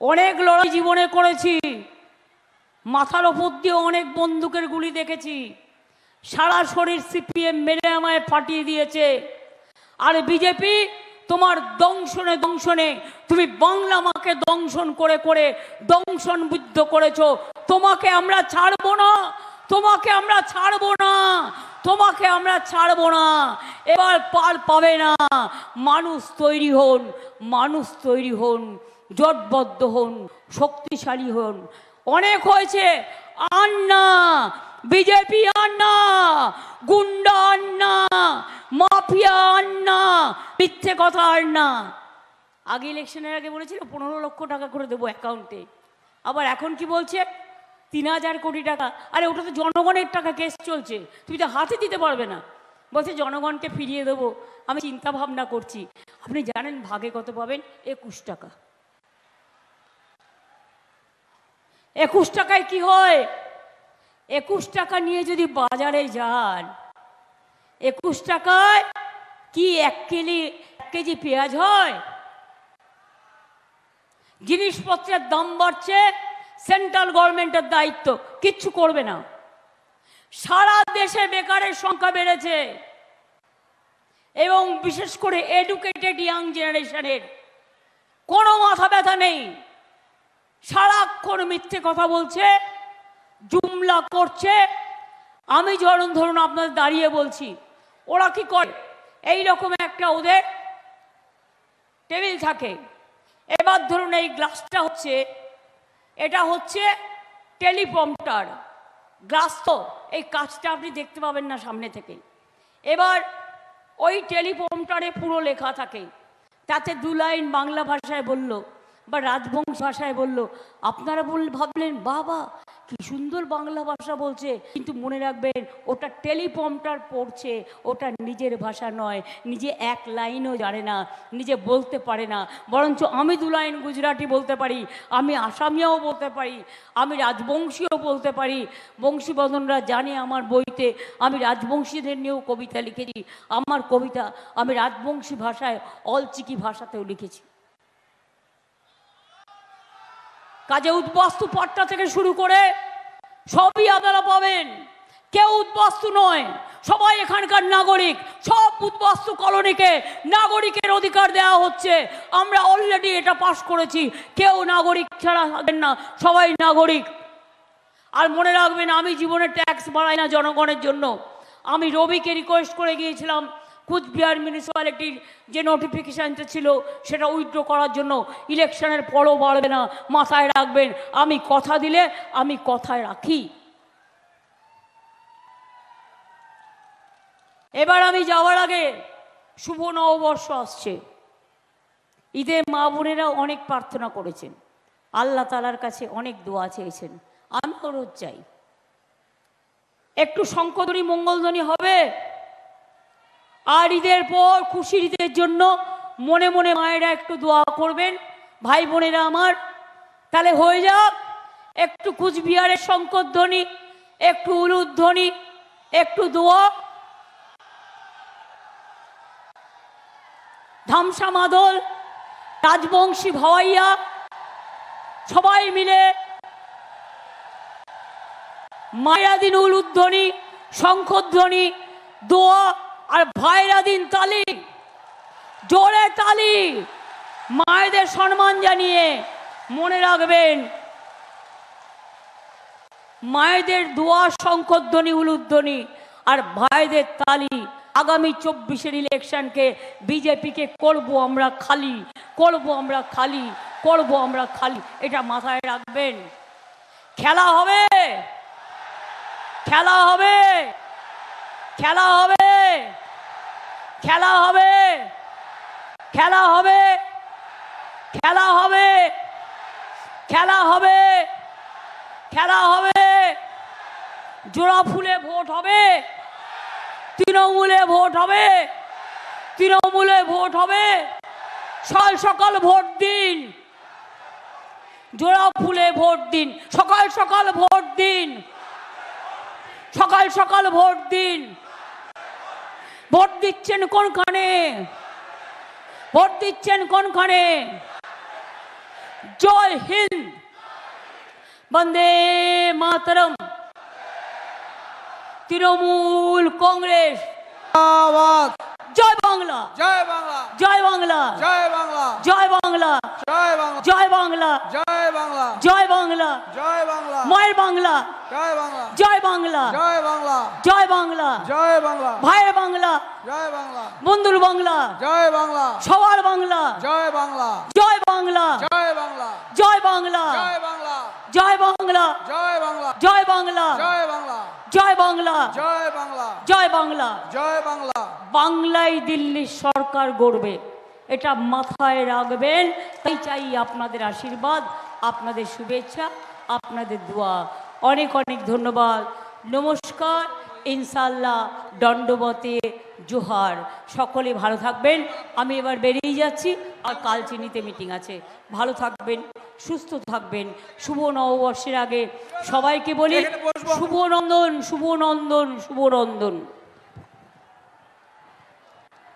অনেক লড়াই জীবনে করেছি, মাথার ওপর দিয়ে অনেক বন্দুকের গুলি দেখেছি, সারা শরীর সিপিএম মেরে আমায় ফাটিয়ে দিয়েছে। আর বিজেপি তোমার দংশনে দংশনে তুমি বাংলা মাকে দংশন করে করে দংশন বুদ্ধ করেছো। তোমাকে আমরা ছাড়বো না, তোমাকে আমরা ছাড়বো না, তোমাকে আমরা ছাড়বো না। এবার পার পাবে না। মানুষ তৈরি হন, মানুষ তৈরি হন, জোটবদ্ধ হন, শক্তিশালী হন। অনেক হয়েছে, আর না, বিজেপি আর না, গুন্ডা আর না, মাফিয়া আর না, মিথ্যে কথা আর না। আগে ইলেকশনের আগে বলেছিল 15 লক্ষ টাকা করে দেবো অ্যাকাউন্টে, আবার এখন কি বলছে 3000 কোটি টাকা। আরে ওটা তো জনগণের টাকা, কেস চলছে, তুমি তো হাতে দিতে পারবে না। বলছে জনগণকে ফিরিয়ে দেবো। আমি চিন্তা ভাবনা করছি, আপনি জানেন ভাগে কত পাবেন? 21 টাকা। 21 টাকায় কি হয়? 21 টাকা নিয়ে যদি বাজারে যান, 21 টাকায় কি 1 কেজি পেঁয়াজ হয়? জিনিসপত্রের দাম বাড়ছে, সেন্ট্রাল গভর্নমেন্টের দায়িত্ব, কিচ্ছু করবে না। সারা দেশে বেকারের সংখ্যা বেড়েছে এবং বিশেষ করে এডুকেটেড ইয়াং জেনারেশনের কোনো মাথা ব্যথা নেই। সারাক্ষণ মিথ্যে কথা বলছে, জুমলা করছে। আমি ধরুন আপনাদের দাঁড়িয়ে বলছি, ওরা কি করে, এইরকম একটা ওদের টেবিল থাকে। এবার ধরুন এই গ্লাসটা হচ্ছে, এটা হচ্ছে টেলিপ্রম্পটার গ্লাস, তো এই কাজটা আপনি দেখতে পাবেন না সামনে থেকে। এবার ওই টেলিপ্রম্পটারে পুরো লেখা থাকে, তাতে 2 লাইন বাংলা ভাষায় বলল বা রাজবংশ ভাষায় বলল। আপনারা ভাবলেন বাবা কি সুন্দর বাংলা ভাষা বলছে, কিন্তু মনে রাখবেন ওটা টেলিপ্রম্পটার পড়ছে, ওটা নিজের ভাষা নয়। নিজে 1 লাইনও জানে না, নিজে বলতে পারে না। বরঞ্চ আমি 2 লাইন গুজরাটি বলতে পারি, আমি আসামিয়াও বলতে পারি, আমি রাজবংশীও বলতে পারি। বংশীবদনরা জানে আমার বইতে আমি রাজবংশীদের নিয়েও কবিতা লিখেছি। আমার কবিতা আমি রাজবংশী ভাষায়, অলচিকি ভাষাতেও লিখেছি। কাজে উদ্বাস্তু পাট্টা থেকে শুরু করে সবই আপনারা পাবেন। কেউ উদ্বাস্তু নয়, সবাই এখানকার নাগরিক। সব উদ্বাস্তু কলোনিকে নাগরিকের অধিকার দেওয়া হচ্ছে। আমরা অলরেডি এটা পাশ করেছি, কেউ নাগরিক ছাড়া থাকবেন না, সবাই নাগরিক। আর মনে রাখবেন, আমি জীবনে ট্যাক্স বাড়াই না জনগণের জন্য। আমি রবিকে রিকোয়েস্ট করে গিয়েছিলাম কুচবিহার মিউনিসিপ্যালিটির যে নোটিফিকেশানটা ছিল সেটা উইথড্র করার জন্য। ইলেকশনের পরও বাড়বে না, মাথায় রাখবেন। আমি কথা দিলে আমি কথায় রাখি। এবার আমি যাওয়ার আগে, শুভ নববর্ষ আসছে, ঈদে মা বোনেরা অনেক প্রার্থনা করেছেন, আল্লাহ তাআলার কাছে অনেক দোয়া চেয়েছেন। আমি রোজ চাই একটু শঙ্খধ্বনি মঙ্গলধ্বনি হবে। আর ঈদের পর খুশির ঈদের জন্য মনে মনে মায়েরা একটু দোয়া করবেন, ভাই বোনেরা আমার। তাহলে হয়ে যাক একটু কুচবিহারের শঙ্খধ্বনি, একটু উলুধ্বনি, একটু দোয়া। ধামসা মাদল, রাজবংশী ভাওয়াইয়া সবাই মিলে মায়েরা দিন উলুধ্বনি, শঙ্খধ্বনি, দোয়া, আর ভাইরা দিন তালি, জোরে তালি, মায়েদের সম্মান জানিয়ে। মনে রাখবেন মায়েদের দোয়া, শঙ্খধ্বনি, উলুধ্বনি আর ভাইদের তালি। আগামী 24-এর ইলেকশনকে বিজেপিকে করব আমরা খালি, করব আমরা খালি, করব আমরা খালি, এটা মাথায় রাখবেন। খেলা হবে, খেলা হবে, খেলা হবে, খেলা হবে, খেলা হবে, খেলা হবে, খেলা হবে, খেলা হবে। জোড়া ফুলে ভোট হবে, তৃণমূলে ভোট হবে, তৃণমূলে ভোট হবে। সকাল সকাল ভোট দিন, জোড়া ফুলে ভোট দিন, সকাল সকাল ভোট দিন, সকাল সকাল ভোট দিন। ভোট দিচ্ছেন কোনখানে? ভোট দিচ্ছেন কোনখানে? জয় হিন্দ, বন্দে মাতরম, তৃণমূল কংগ্রেস, জয় বাংলা, জয় বাংলা, জয় বাংলা, জয় বাংলা, জয় বাংলা, জয় বাংলা, জয় বাংলা, জয় বাংলা, জয় বাংলা, জয় বাংলা, মায়ের বাংলা, জয় বাংলা, জয় বাংলা, জয় বাংলা, জয় বাংলা, জয় বাংলা, ভাইয়ের বাংলা, জয় বাংলা, বন্ধুর বাংলা, জয় বাংলা, সবার বাংলা, জয় বাংলা, জয় বাংলা, জয় বাংলা, জয় বাংলা, জয় বাংলা, জয় বাংলা, জয় বাংলা, জয় বাংলা, জয় বাংলা, জয় বাংলা, জয় বাংলা, জয় বাংলা। জয় বাংলা। বাংলায় দিল্লির সরকার গড়বে, এটা মাথায় রাখবেন। তাই চাই আপনাদের আশীর্বাদ, আপনাদের শুভেচ্ছা, আপনাদের দোয়া। অনেক অনেক ধন্যবাদ। নমস্কার, ইনশাল্লাহ, দণ্ডবতে জোহার। সকলে ভালো থাকবেন। আমি এবার বেরিয়ে যাচ্ছি, আর কালচিনিতে মিটিং আছে। ভালো থাকবেন, সুস্থ থাকবেন। শুভ নববর্ষের আগে সবাইকে বলি শুভ নন্দন, শুভ নন্দন, শুভ নন্দন।